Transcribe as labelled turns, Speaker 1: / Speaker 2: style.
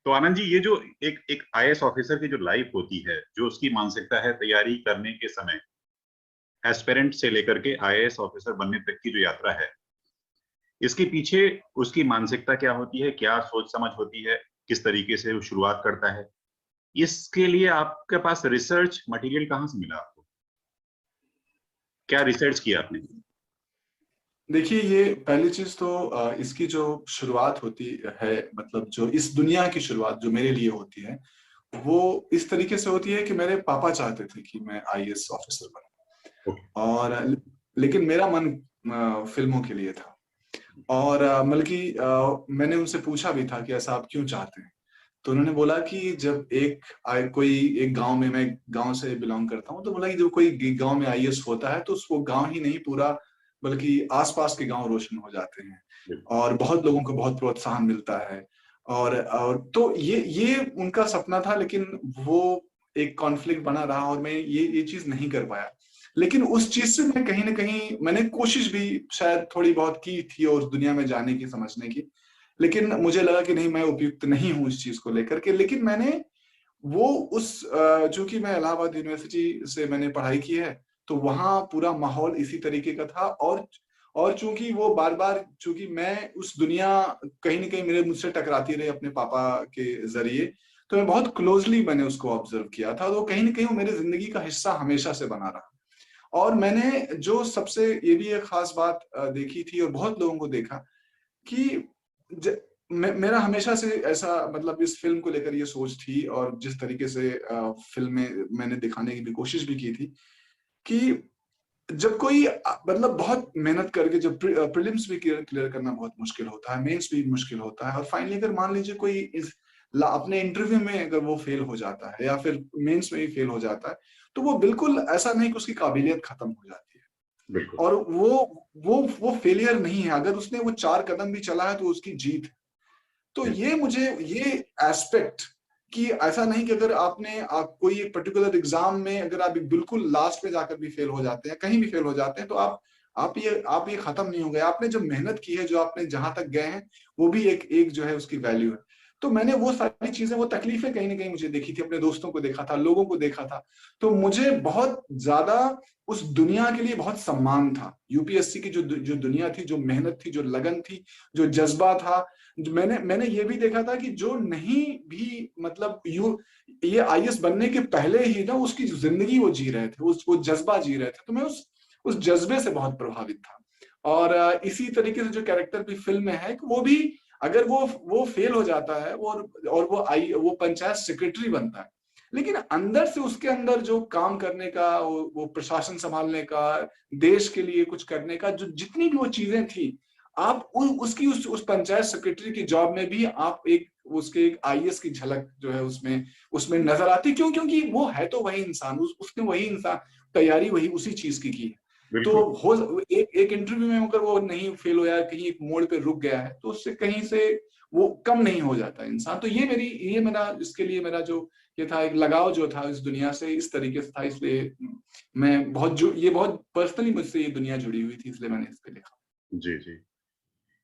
Speaker 1: तो आनंद जी, ये जो एक एक आईएएस ऑफिसर की जो लाइफ होती है, जो उसकी मानसिकता है तैयारी करने के समय, एस्पिरेंट से लेकर के आईएएस ऑफिसर बनने तक की जो यात्रा है, इसके पीछे उसकी मानसिकता क्या होती है, क्या सोच समझ होती है, किस तरीके से वो शुरुआत करता है, इसके लिए आपके पास रिसर्च मटेरियल कहाँ से मिला आपको? क्या रिसर्च किया आपने?
Speaker 2: देखिए, ये पहली चीज तो इसकी जो शुरुआत होती है, मतलब जो इस दुनिया की शुरुआत जो मेरे लिए होती है, वो इस तरीके से होती है कि मेरे पापा चाहते थे कि मैं आईएएस ऑफिसर बनूं।
Speaker 1: ओके।
Speaker 2: लेकिन मेरा मन फिल्मों के लिए था। और बल्कि मैंने उनसे पूछा भी था कि ऐसा आप क्यों चाहते हैं। तो उन्होंने बोला कि जब कोई एक गांव में, मैं गांव से बिलोंग करता हूँ, तो बोला कि जब कोई गांव में आईएएस होता है तो उसको गांव ही नहीं पूरा, बल्कि आसपास के गांव रोशन हो जाते हैं और बहुत लोगों को बहुत प्रोत्साहन मिलता है। और तो ये उनका सपना था, लेकिन वो एक कॉन्फ्लिक्ट बना रहा और मैं ये चीज नहीं कर पाया। लेकिन उस चीज से मैं कहीं ना कहीं मैंने कोशिश भी शायद थोड़ी बहुत की थी और उस दुनिया में जाने की, समझने की। लेकिन मुझे लगा कि नहीं, मैं उपयुक्त नहीं हूँ इस चीज को लेकर के। लेकिन मैंने वो उस चूंकि मैं इलाहाबाद यूनिवर्सिटी से मैंने पढ़ाई की है, तो वहाँ पूरा माहौल इसी तरीके का था। और चूंकि वो बार बार, चूंकि मैं उस दुनिया कहीं ना कहीं मेरे मुझसे टकराती रही अपने पापा के जरिए, तो मैं बहुत क्लोजली मैंने उसको ऑब्जर्व किया था। तो कहीं ना कहीं वो मेरे जिंदगी का हिस्सा हमेशा से बना रहा। और मैंने जो सबसे ये भी एक खास बात देखी थी और बहुत लोगों को देखा कि मेरा हमेशा से ऐसा, मतलब इस फिल्म को लेकर ये सोच थी, और जिस तरीके से फिल्म में मैंने दिखाने की भी कोशिश भी की थी कि जब कोई मतलब बहुत मेहनत करके, जब प्रीलिम्स भी क्लियर करना बहुत मुश्किल होता है, मेंस भी मुश्किल होता है, और फाइनली अगर मान लीजिए कोई अपने इंटरव्यू में अगर वो फेल हो जाता है या फिर मेंस में ही फेल हो जाता है, तो वो बिल्कुल ऐसा नहीं कि उसकी काबिलियत खत्म हो जाती है।
Speaker 1: बिल्कुल।
Speaker 2: और वो फेलियर नहीं है, अगर उसने वो 4 कदम भी चला है तो उसकी जीत है। तो ये मुझे ये एस्पेक्ट कि ऐसा नहीं कि अगर आप कोई एक पर्टिकुलर एग्जाम में अगर आप बिल्कुल लास्ट में जाकर भी फेल हो जाते हैं, कहीं भी फेल हो जाते हैं, तो आप ये खत्म नहीं हो गए। आपने जो मेहनत की है, जो आपने जहां तक गए हैं, वो भी एक एक जो है उसकी वैल्यू है। तो मैंने वो सारी चीजें, वो तकलीफें कहीं ना कहीं मुझे देखी थी, अपने दोस्तों को देखा था, लोगों को देखा था। तो मुझे बहुत ज्यादा उस दुनिया के लिए बहुत सम्मान था। यूपीएससी की जो दुनिया थी, जो मेहनत थी, जो लगन थी, जो जज्बा था। मैंने ये भी देखा था कि जो नहीं भी, मतलब ये आईएएस बनने के पहले ही ना उसकी जो जिंदगी वो जी रहे थे, वो जज्बा जी रहे थे। तो मैं उस जज्बे से बहुत प्रभावित था। और इसी तरीके से जो कैरेक्टर भी फिल्म में है, कि वो भी अगर वो फेल हो जाता है, और वो पंचायत सेक्रेटरी बनता है, लेकिन अंदर से उसके अंदर जो काम करने का, वो प्रशासन संभालने का, देश के लिए कुछ करने का, जो जितनी भी वो चीजें थी, आप उसकी उस पंचायत सेक्रेटरी की जॉब में भी आप एक आईएएस की झलक जो है उसमें उसमें नजर आती। क्यों? क्योंकि वो है तो वही इंसान, उसने वही इंसान तैयारी वही उसी चीज की है। तो
Speaker 1: बिल्कुल।
Speaker 2: हो एक इंटरव्यू में अगर वो नहीं फेल हो, या कहीं एक मोड़ पे रुक गया है, तो उससे कहीं से वो कम नहीं हो जाता इंसान। तो ये मेरा इसके लिए मेरा जो ये था, एक लगाव जो था इस दुनिया से इस तरीके से था। इसलिए मैं ये बहुत पर्सनली मुझसे ये दुनिया जुड़ी हुई थी, इसलिए मैंने इस पे लिखा।
Speaker 1: जी, जी।